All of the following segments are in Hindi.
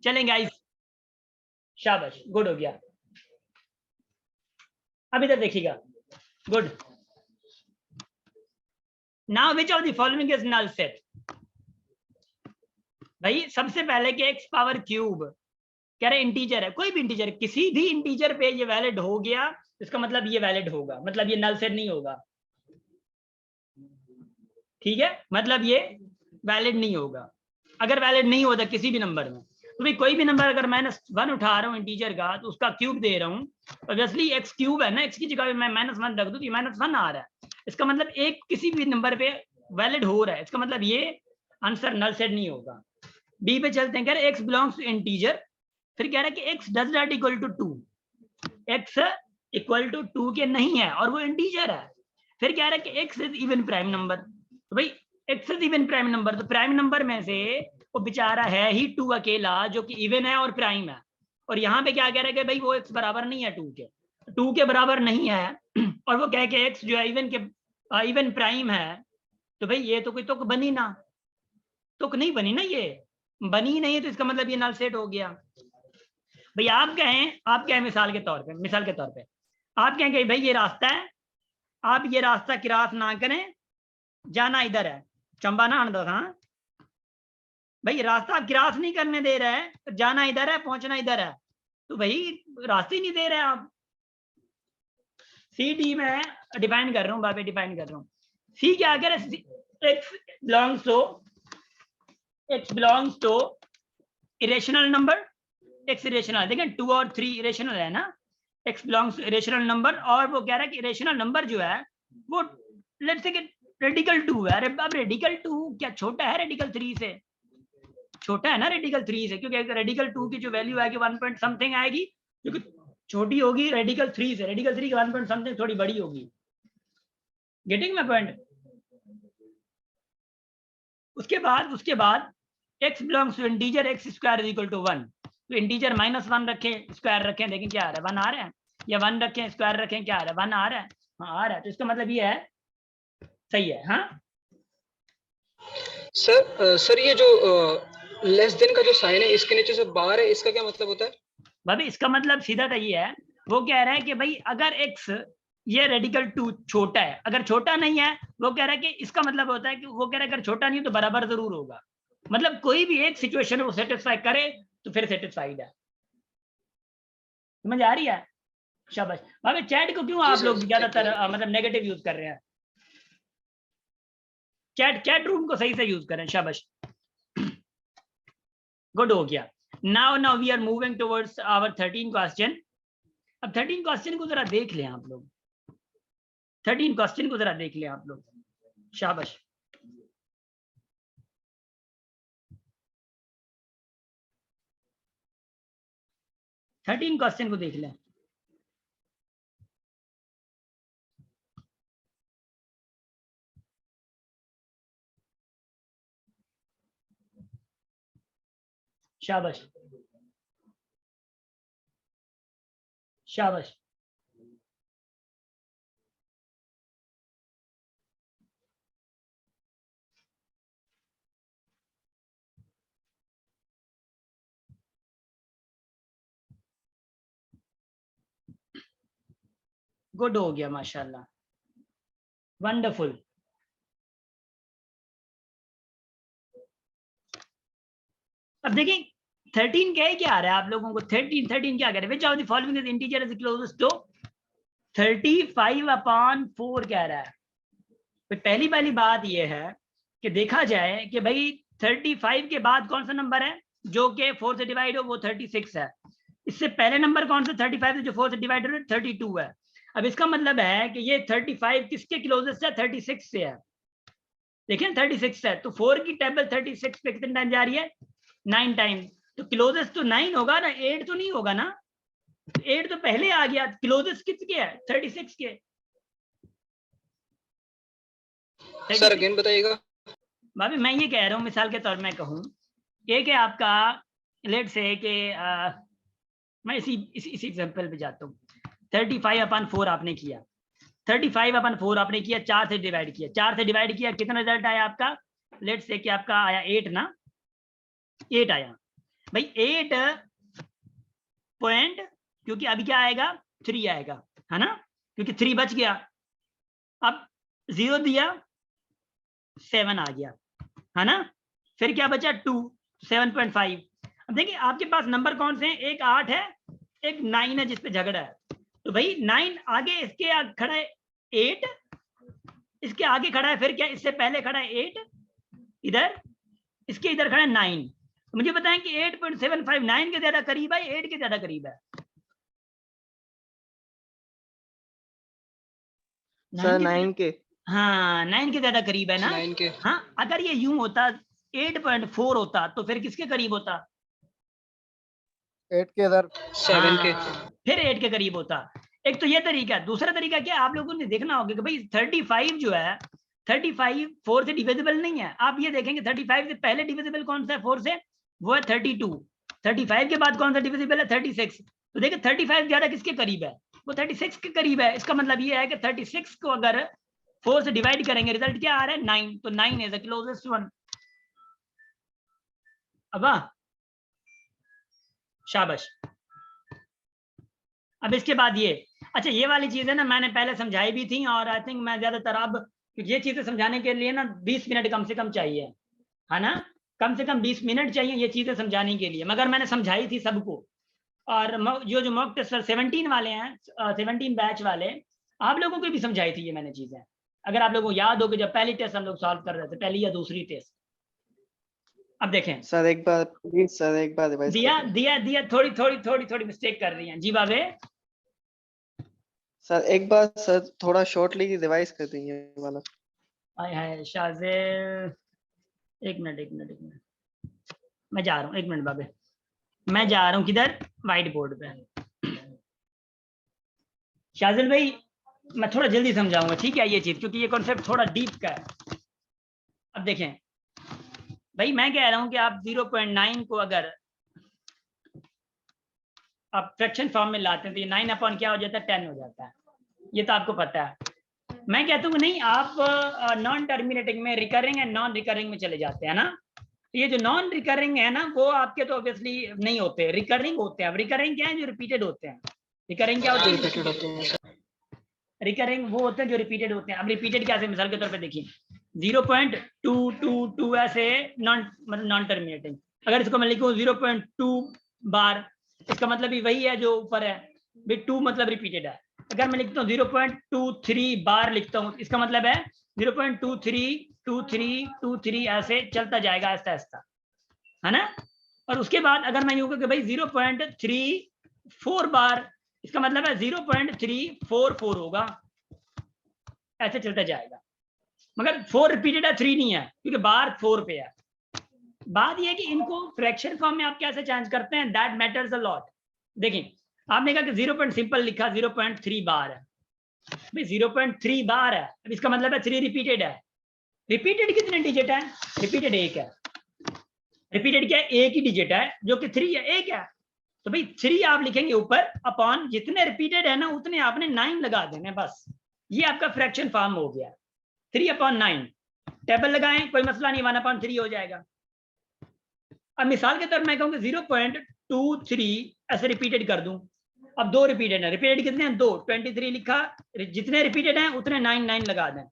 चलें गाइस, शाबाश, गुड हो गया। अब इधर देखिएगा, good. Now which of the following is null set? भाई सबसे पहले कि एक्स पावर क्यूब कह रहे इंटीजर है, कोई भी इंटीजर, किसी भी इंटीजर पे ये वैलिड हो गया, इसका मतलब ये वैलिड होगा, मतलब ये नल सेट नहीं होगा। ठीक है, मतलब ये वैलिड नहीं होगा। अगर वैलिड नहीं होता किसी भी नंबर में, तो भाई कोई भी नंबर अगर -1 उठा रहा हूँ इंटीजर का, तो उसका क्यूब दे रहा हूँ, ऑब्वियसली एक्स क्यूब है ना, एक्स की जगह मैं -1 रख दूं तो ये -1 आ रहा है। इसका मतलब एक किसी भी नंबर पे वैलिड हो रहा है, इसका मतलब ये आंसर नल सेट नहीं होगा। बी पे चलते हैं, कह रहे एक्स बिलोंग्स टू इंटीजर, फिर कह रहा है कि x does not equal to 2, x equal to 2 के नहीं है और वो इंटीजर है। फिर कह रहा है कि x is even prime number, तो भाई x is even prime number, तो प्राइम नंबर में से वो बेचारा है ही 2 अकेला जो कि इवन है और प्राइम है। और यहाँ पे क्या कह रहा है कि भाई वो एक्स बराबर नहीं है 2 के, 2 के बराबर नहीं है और वो कह के एक्स जो है इवन प्राइम है, तो भाई ये तो कोई तुक बनी ना, तुक नहीं बनी ना, ये बनी नहीं है, तो इसका मतलब ये नल सेट हो गया। भाई आप कहें मिसाल के तौर पे आप कहें कि भाई ये रास्ता है, आप ये रास्ता क्रॉस ना करें, जाना इधर है, चंबा ना आनंद, हाँ भाई रास्ता क्रॉस नहीं करने दे रहा है, तो जाना इधर है, पहुंचना इधर है, तो भाई रास्ते नहीं दे रहे हैं आप। सी डी में डिफाइन कर रहा हूँ, बाबे डिफाइन कर रहा हूँ। सी क्या अगर x belongs to irrational number, x irrational, देखें 2 और 3 इरेशनल है ना, x belongs to irrational number, और वो कह रहा है कि इरेशनल नंबर जो है वो लेट्स से रेडिकल 2 है। अरे अब रेडिकल 2 क्या छोटा है रेडिकल 3 से? छोटा है ना रेडिकल 3 से, क्योंकि रेडिकल 2 की जो वैल्यू आएगी 1 पॉइंट समथिंग आएगी, जो कि छोटी होगी रेडिकल 3 से, रेडिकल 3 की 1 पॉइंट समथिंग थोड़ी बड़ी होगी। Getting my point? उसके बाद x belongs to integer x square is equal to 1, तो इंटीजर -1 रखें, स्क्वायर रखें, देखें क्या आ रहा है, 1 आ रहा है, या 1 रखें स्क्वायर रखें, क्या आ रहा है, 1 आ रहा है, हाँ आ रहा है, तो इसका मतलब ये है, सही है। हाँ सर ये जो लेस देन का जो साइन है इसके नीचे से बार है, इसका क्या मतलब होता है? भाई इसका मतलब सीधा तो ये है, वो कह रहा है कि भाई अगर x ये रेडिकल 2 छोटा है, अगर छोटा नहीं है, वो कह रहा है कि इसका मतलब होता है कि वो कह रहा है अगर छोटा नहीं तो बराबर जरूर होगा, मतलब कोई भी एक सिचुएशन वो सेटिस्फाई करे तो फिर सेटिस्फाइड है। समझ आ रही है? शाबाश। भाई चैट को क्यों आप लोग ज्यादातर मतलब नेगेटिव यूज कर रहे हैं? चैट रूम को सही से यूज करें, शाबाश, गुड हो गया। Now we are moving towards our 13 question. अब 13 क्वेश्चन को जरा देख लें आप लोग, 13 क्वेश्चन को जरा देख लें आप लोग, शाबाश। थर्टीन क्वेश्चन को देख लें। शाबाश शाबाश। गुड हो गया, माशाल्लाह, वंडरफुल। अब देखिए 13 क्या आ रहा है आप लोगों को, 13 क्या कह रहे हैं, which of the following is integer is closest to 35/4 कह रहा है। तो पहली बात यह है कि देखा जाए कि भाई 35 के बाद कौन सा नंबर है जो कि 4 से डिवाइड हो, वो 36 है। इससे पहले नंबर कौन सा 35 है जो 4 से डिवाइड हो, 32 है। अब इसका मतलब है कि ये 35 किसके क्लोजेस्ट है, 36 से है। देखिए 36 है, तो 4 की टेबल 36 पे कितने टाइम जा रही है, 9 टाइम, तो क्लोजेस्ट तो 9 होगा ना, 8 तो नहीं होगा ना, 8 तो पहले आ गया, क्लोजेस्ट किसके है, 36 के। सर अगेन बताइएगा। भाभी मैं ये कह रहा हूँ, मिसाल के तौर में कहूँ, एक है आपका, लेट से कि मैं इसी एग्जांपल पे जाता हूँ। 35/4 आपने किया, 35/4 आपने किया, 4 से डिवाइड किया, 4 से डिवाइड किया, कितना रिजल्ट आया आपका, लेट से कि आपका आया 8 ना, 8 आया। भाई 8 पॉइंट, क्योंकि अभी क्या आएगा 3 आएगा, है ना, क्योंकि 3 बच गया। अब 0 दिया 7 आ गया, है ना, फिर क्या बचा 2, 7.5। अब देखिए आपके पास नंबर कौन से हैं, एक 8 है, एक 9 है जिसपे झगड़ा है। तो भाई 9 आगे, इसके आगे खड़ा है 8, इसके आगे खड़ा है, फिर क्या इससे पहले खड़ा है 8, इधर इसके इधर खड़ा है 9। मुझे बताएं कि 8.75 9 के ज्यादा करीब है, 8 के ज्यादा करीब है? सर 9 के। हाँ 9 के ज्यादा करीब है ना। 9 के। हाँ अगर ये यूं होता 8.4 होता तो फिर किसके करीब होता? 8 के इधर। 7 के। फिर 8 के करीब होता। एक तो ये तरीका है। दूसरा तरीका क्या, आप लोगों ने देखना होगा कि भाई 35 जो है 35 4 से डिविजिबल नहीं है। आप ये देखेंगे 35 से पहले डिविजिबल कौन सा है 4 से, वो है 32। 35 के बाद कौन सा डिविजिबल है 36। तो देखिए 35 ज्यादा किसके करीब है, वो 36 के करीब है। इसका मतलब ये है कि 36 को अगर 4 से डिवाइड करेंगे रिजल्ट क्या आ रहा है 9, तो 9 इज द क्लोजेस्ट वन। अब शाबाश। अब इसके बाद ये, अच्छा ये वाली चीज है ना मैंने पहले समझाई भी थी, और आई थिंक मैं ज्यादातर अब ये चीजें समझाने के लिए ना 20 मिनट कम से कम चाहिए, है ना, कम से कम 20 मिनट चाहिए ये चीजें समझाने के लिए, मगर मैंने समझाई थी सबको। और जो मॉक टेस्ट 17 वाले हैं, 17 बैच वाले, आप लोगों को भी समझाई थी ये मैंने चीजें। अगर आप लोगों को याद हो कि जब पहली टेस्ट हम लोग सॉल्व कर रहे थे, पहली या दूसरी टेस्ट। अब देखें सर एक बार प्लीज, सर एक बार रिवाइज दिया कर दें। दिया दिया थोड़ी मिस्टेक कर रही हैं जी बाबे। सर एक बार सर थोड़ा शॉर्टली रिवाइज कर देंगे ये वाला। हाय हाय शाज़ेल, एक मिनट मैं जा रहा हूँ, एक मिनट बाबे, मैं जा रहा हूँ किधर, वाइट बोर्ड पे। शाज़ेल भाई मैं थोड़ा जल्दी समझाऊंगा, ठीक है ये चीज, क्योंकि ये कॉन्सेप्ट थोड़ा डीप का है। अब देखें भाई मैं कह रहा हूं कि आप 0.9 को अगर आप फ्रैक्शन फॉर्म में लाते हैं तो ये 9 अपॉन क्या हो जाता है 10 हो जाता है, ये तो आपको पता है। मैं कहता हूँ नहीं, आप नॉन टर्मिनेटिंग में रिकरिंग एंड नॉन रिकरिंग में चले जाते हैं ना। ये जो नॉन रिकरिंग है ना वो आपके तो ऑब्वियसली नहीं होते, रिकरिंग होते हैं। अब रिकरिंग क्या है, जो रिपीटेड होते हैं। रिकरिंग क्या होते हैं, रिकरिंग वो होते हैं जो रिपीटेड होते हैं। अब रिपीटेड क्या है, मिसाल के तौर पे देखिए 0.222 ऐसे नॉन मतलब नॉन टर्मिनेटिंग। अगर इसको मैं लिखूं 0.2 बार, इसका मतलब भी वही है जो ऊपर है, भाई 2 मतलब रिपीटेड है। अगर मैं लिखता हूँ 0.23 बार लिखता हूँ, इसका मतलब है 0.232323 ऐसे चलता जाएगा ऐसा ऐसा, है ना। और उसके बाद अगर मैं यूं कहूँ कि भाई 0.34 बार, इसका मतलब है 0.344 होगा, ऐसे चलता जाएगा। मगर 4 रिपीटेड है 3 नहीं है, क्योंकि बार 4 पे है। बात यह है कि इनको फ्रैक्शन फॉर्म में आप कैसे चेंज करते हैं, दैट मैटर्स अ लॉट। देखिए आपने कहा कि 0. सिंपल लिखा 0.3 बार है, भाई 0.3 बार है, अब इसका मतलब है 3 रिपीटेड है। रिपीटेड कितने डिजिट है, रिपीटेड 1 है। रिपीटेड क्या है, एक ही डिजिट है जो कि 3 है, 1 है। तो भाई 3 आप लिखेंगे ऊपर, अपॉन जितने रिपीटेड है ना उतने आपने 9 लगा देने बस। ये आपका फ्रैक्शन फॉर्म हो गया, 3/9। टेबल लगाएं कोई मसला नहीं, 1/3 हो जाएगा। अब मिसाल के तौर पर मैं कहूँगा 0.23 ऐसे रिपीटेड कर दूं। अब 2 रिपीटेड है, रिपीटेड कितने हैं 2, 23 लिखा, जितने रिपीटेड हैं उतने 9 लगा दें,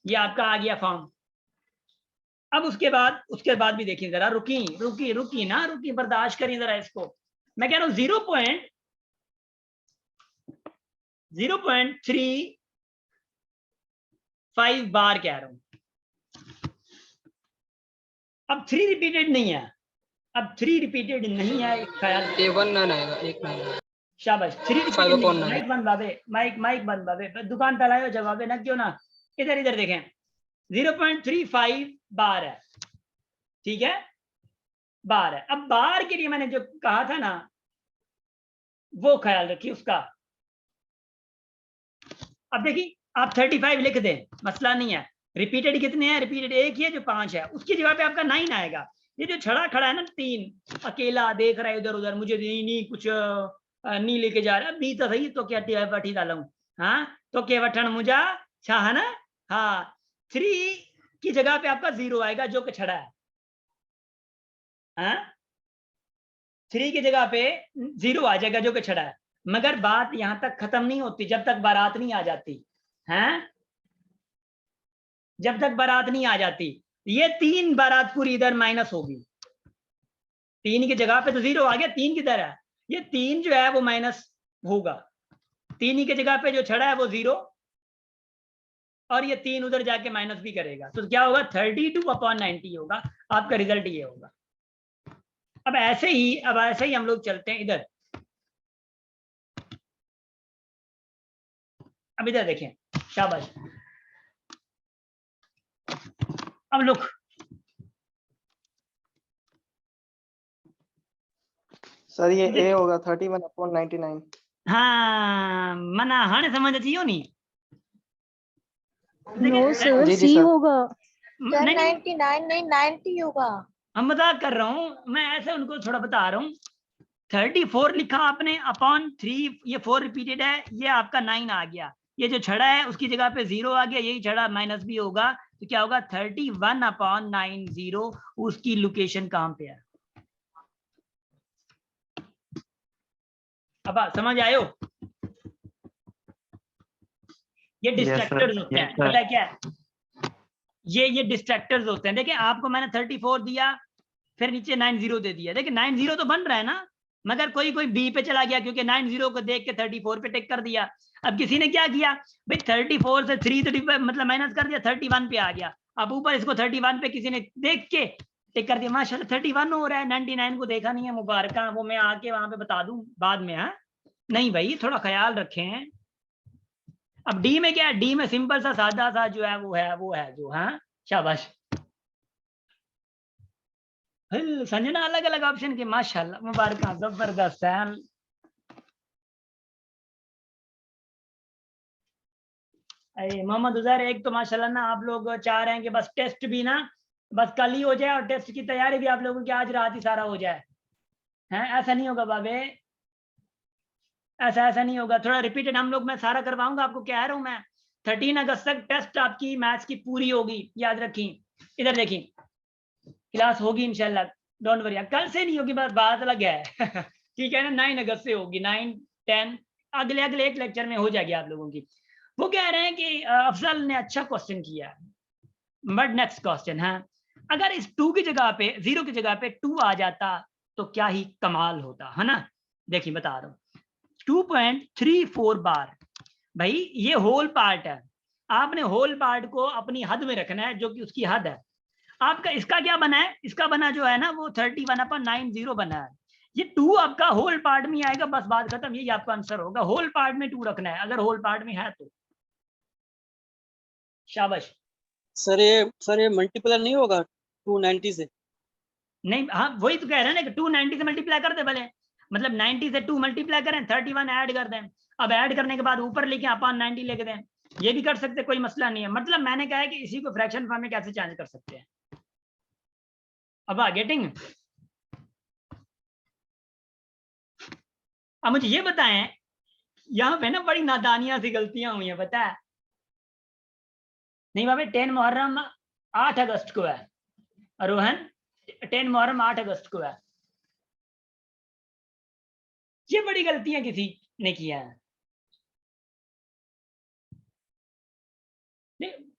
ये आपका आ गया फॉर्म। अब उसके बाद भी देखिए जरा, रुकी ना, बर्दाश्त करिए जरा इसको। मैं कह रहा हूं 0.35 बार कह रहा हूं। अब 3 रिपीटेड नहीं है, अब 3 रिपीटेड नहीं है, एक ख्याल ये 1 9 आएगा, 1 9। शाबाश। 3 रिपीटेड नहीं, 5/9। माइक बंद बाबे, माइक बंद बाबे, दुकान पे लाए जवाबे ना क्यों ना। इधर देखें 0.35 बार है, ठीक है, बार है। अब बार के लिए मैंने जो कहा था ना वो ख्याल रखिए उसका। अब देखिए आप 35 लिख दें, मसला नहीं है। रिपीटेड कितने हैं, रिपीटेड 1 ही है जो 5 है, उसकी जगह पे आपका 9 आएगा। ये जो खड़ा है ना 3, अकेला देख रहा है इधर उधर, मुझे नहीं कुछ नहीं लेके जा रहा, भी तो सही तो क्या वठी डाला हूं, हाँ तो के वठन मुझा छा, है ना। हाँ 3 की जगह पे आपका 0 आएगा जो कि छड़ा है, हाँ 3 की जगह पे 0 आ जाएगा जो कि छड़ा है। मगर बात यहां तक खत्म नहीं होती जब तक बारात नहीं आ जाती है, जब तक बारात नहीं आ जाती। ये 3 बारात पूरी इधर माइनस होगी, 3 की जगह पे तो 0 आ गया, 3 किधर है, ये 3 जो है वो माइनस होगा, 3 की जगह पे जो छड़ा है वो 0, और ये 3 उधर जाके माइनस भी करेगा, तो क्या होगा 32/90 होगा। आपका रिजल्ट ये होगा। अब ऐसे ही हम लोग चलते हैं इधर। अब इधर देखें, शाबाश। अब लुक, सर ये ए होगा 31/99। हाँ मना हाने समझ चाहिए नहीं। नो सर, जी सी सर। होगा। नहीं 1099 नहीं 90 होगा। हम मजाक कर रहा हूँ, मैं ऐसे उनको थोड़ा बता रहा हूँ। 34 लिखा आपने अपॉन 3, ये 4 रिपीटेड है, ये आपका 9 आ गया, ये जो छड़ा है उसकी जगह पे 0 आ गया, यही छड़ा माइनस भी होगा, तो क्या होगा 31/90। उसकी लोकेशन कहां पे है? अब समझ आयो? ये डिस्ट्रैक्टर्स होते हैं, पता है क्या है? ये डिस्ट्रैक्टर्स होते हैं। देखिए आपको मैंने 34 दिया, फिर नीचे 90 दे दिया। देखिए 90 तो बन रहा है ना, मगर कोई बी पे चला गया क्योंकि 90 को देख के 34 पे टिक कर दिया। अब किसी ने क्या किया भाई, 34 से 3 मतलब माइनस कर दिया, 31 पे आ गया। अब ऊपर इसको 31 पे किसी ने देख के टिक कर दिया, माशाल्लाह 31 हो रहा है, 99 को देखा नहीं है, मुबारक, वो मैं आके वहां पे बता दूं बाद में। हाँ नहीं भाई, थोड़ा ख्याल रखें। अब डी में क्या है? डी में सिंपल सा सादा सा जो है वो है जो, हाँ शाबाश। संजना अलग अलग ऑप्शन के, माशाल्लाह मुबारक, जबरदस्त है। मोहम्मद उजैर, एक तो माशाल्लाह ना आप लोग चाह रहे हैं कि बस टेस्ट भी ना बस कल ही हो जाए और टेस्ट की तैयारी भी आप लोगों की आज रात ही सारा हो जाए। हैं ऐसा नहीं होगा बाबे, ऐसा नहीं होगा। थोड़ा रिपीटेड हम लोग, मैं सारा करवाऊंगा आपको, कह रहा हूं मैं। 13 अगस्त तक टेस्ट आपकी मैथ्स की पूरी होगी, याद रखी। इधर देखिए, क्लास होगी इंशाल्लाह, डोंट वरी। कल से नहीं होगी, बस बात अलग है ठीक है ना। 9 अगस्त से होगी, 9, 10 अगले एक लेक्चर में हो जाएगी आप लोगों की। वो कह रहे हैं कि अफजल ने अच्छा क्वेश्चन किया, बट नेक्स्ट क्वेश्चन है, अगर इस 2 की जगह पे 0 की जगह पे 2 आ जाता तो क्या ही कमाल होता, है ना। देखिए बता रहा हूँ, 2.34 बार, भाई ये होल पार्ट है, आपने होल पार्ट को अपनी हद में रखना है जो कि उसकी हद है। आपका इसका क्या बना है? इसका बना जो है ना वो 31/90 बना है। ये 2 आपका होल पार्ट में आएगा, बस बात खत्म, यही आपका आंसर होगा। होल पार्ट में 2 रखना है, अगर होल पार्ट में है तो। शाबाश। सर ये मल्टीप्लाई नहीं होगा 290 से? नहीं, हाँ वही तो कह रहे हैं ना कि 290 से मल्टीप्लाई कर दे भले, मतलब 90 से 2 मल्टीप्लाई करें, 31 ऐड कर दें। अब ऐड करने के बाद ऊपर लिखे अपन 90 लिख दें, ये भी कर सकते, कोई मसला नहीं है। मतलब मैंने कहा है कि इसी को फ्रैक्शन फॉर्म में कैसे चेंज कर सकते हैं। अब गेटिंग। अब मुझे ये बताएं, यहाँ पे ना बड़ी नादानियां सी गलतियां हुई हैं, पता है नहीं बाबे? 10 मुहर्रम 8 अगस्त को है, रोहन 10 मुहर्रम 8 अगस्त को है। ये बड़ी गलतियां किसी ने किया है।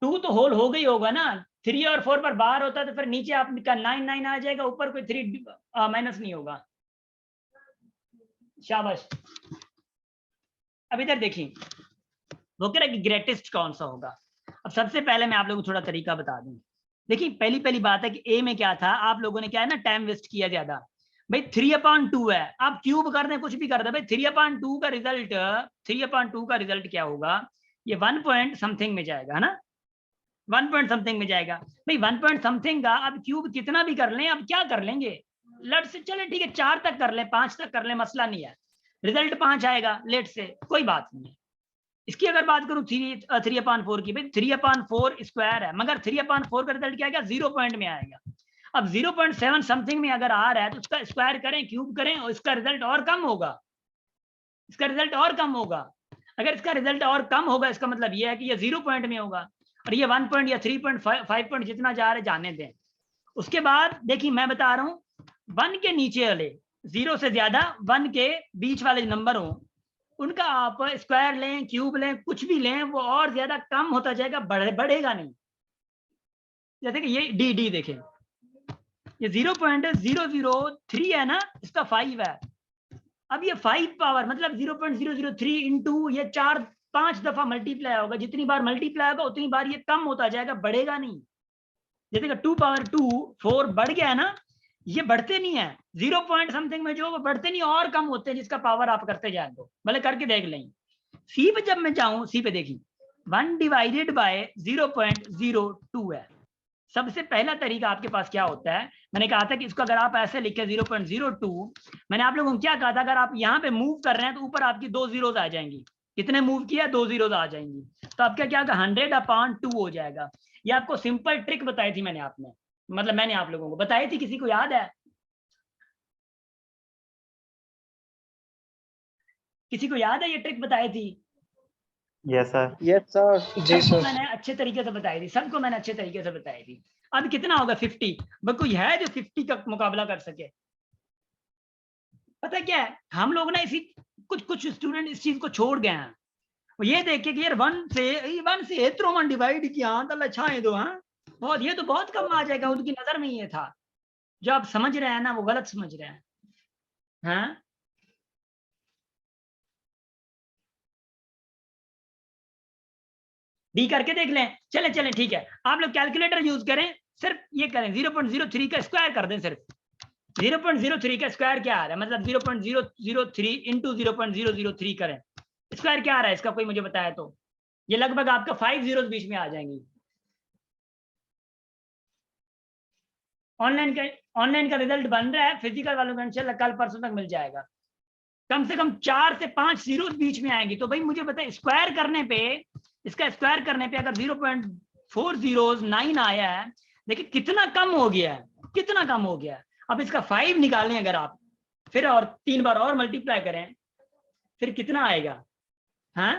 2 तो होल हो गई होगा ना, 3 और 4 पर बाहर होता तो फिर नीचे आपका 9 आ जाएगा, ऊपर कोई 3 माइनस नहीं होगा। शाबाश। अब इधर देखिए, वो कह रहा है कि ग्रेटेस्ट कौन सा होगा। अब सबसे पहले मैं आप लोगों को थोड़ा तरीका बता दूं। देखिए पहली बात है कि ए में क्या था, आप लोगों ने क्या है ना टाइम वेस्ट किया ज्यादा। भाई 3/2 है, आप क्यूब कर दें कुछ भी कर दें, भाई 3/2 का रिजल्ट क्या होगा? ये 1 पॉइंट समथिंग में जाएगा, है ना, 1 पॉइंट समथिंग में जाएगा। भाई 1 पॉइंट समथिंग का अब क्यूब कितना भी कर लें, अब क्या कर लेंगे, लेट से चले ठीक है 4 तक कर लें, 5 तक कर लें, मसला नहीं है, रिजल्ट 5 आएगा लेट से, कोई बात नहीं है। इसकी अगर बात करूं 3/4 की, भाई 3/4 स्क्वायर है, मगर 3/4 का रिजल्ट क्या आएगा? 0 पॉइंट में आएगा। अब 0.7 समथिंग में अगर आ रहा है तो उसका स्क्वायर करें, क्यूब करें, और इसका रिजल्ट और कम होगा, इसका रिजल्ट और कम होगा। अगर इसका रिजल्ट और कम होगा इसका मतलब यह है कि ये 0 पॉइंट में होगा, और ये 1 पॉइंट या 3.5 पॉइंट जितना जा रहे जाने दें। उसके बाद देखिए मैं बता रहा हूं 1 के नीचे वाले 0 से ज्यादा 1 के बीच वाले नंबर हो उनका आप स्क्वायर लें, क्यूब लें, कुछ भी लें, वो और ज्यादा कम होता जाएगा, बढ़ेगा नहीं। जैसे कि ये डी देखें, ये 0.003 है ना, इसका 5 है। अब ये 5 पावर मतलब 0.003 इंटू ये 4-5 दफा मल्टीप्लाई होगा, जितनी बार मल्टीप्लाई होगा उतनी बार ये कम होता जाएगा, बढ़ेगा नहीं। जैसे कि 2 पावर 2 4 बढ़ गया है ना, ये बढ़ते नहीं है, 0 पॉइंट समथिंग में जो वो बढ़ते नहीं और कम होते हैं, जिसका पावर आप करते जाए तो भले करके देख लें। सी पे जब मैं जाऊं, सी पे देखिए 1 डिवाइडेड बाय 0.02 है। सबसे पहला तरीका आपके पास क्या होता है, मैंने कहा था कि इसको अगर आप ऐसे लिखे 0.02, मैंने आप लोगों को क्या कहा था, अगर आप यहाँ पे मूव कर रहे हैं तो ऊपर आपकी 2 जीरोज आ जाएंगी। कितने मूव किया, 2 जीरोज आ जाएंगी, तो आपका क्या होगा 100/2 हो जाएगा। ये आपको सिंपल ट्रिक बताई थी मैंने मैंने आप लोगों को बताई थी, किसी को याद है? किसी को याद है ये ट्रिक बताई थी? Yes sir. जी सबको सर। मैंने अच्छे तरीके से बताई थी, सबको मैंने अच्छे तरीके से बताई थी। अब कितना होगा 50, बस कोई है जो 50 का मुकाबला कर सके? पता क्या है, हम लोग ना इसी कुछ स्टूडेंट इस चीज को छोड़ गए हैं, ये देखे कि यार 1 से 1 डिवाइड किया तो अच्छा है, दो हाँ बहुत, ये तो बहुत कम आ जाएगा, उनकी नजर में ये था। जो आप समझ रहे हैं ना वो गलत समझ रहे हैं। हाँ डी करके देख लें, चले ठीक है, आप लोग कैलकुलेटर यूज करें, सिर्फ ये करें 0.03 का स्क्वायर कर दें। सिर्फ 0.03 का स्क्वायर क्या आ रहा है, मतलब 0.003 इंटू 0.003 करें, स्क्वायर क्या आ रहा है इसका, कोई मुझे बताया तो? ये लगभग आपका 5 जीरोस बीच में आ जाएंगी। ऑनलाइन का रिजल्ट बन रहा है, फिजिकल वालों का इंशाल्लाह कल परसों तक मिल जाएगा। कम से कम 4 से 5 जीरोस बीच में आएंगी। तो भाई मुझे बताए, स्क्वायर करने पे, इसका स्क्वायर करने पे अगर 0.409 आया है, देखिए कितना कम हो गया है, कितना कम हो गया है। अब इसका 5 निकालें अगर आप, फिर और 3 बार और मल्टीप्लाई करें, फिर कितना आएगा? हाँ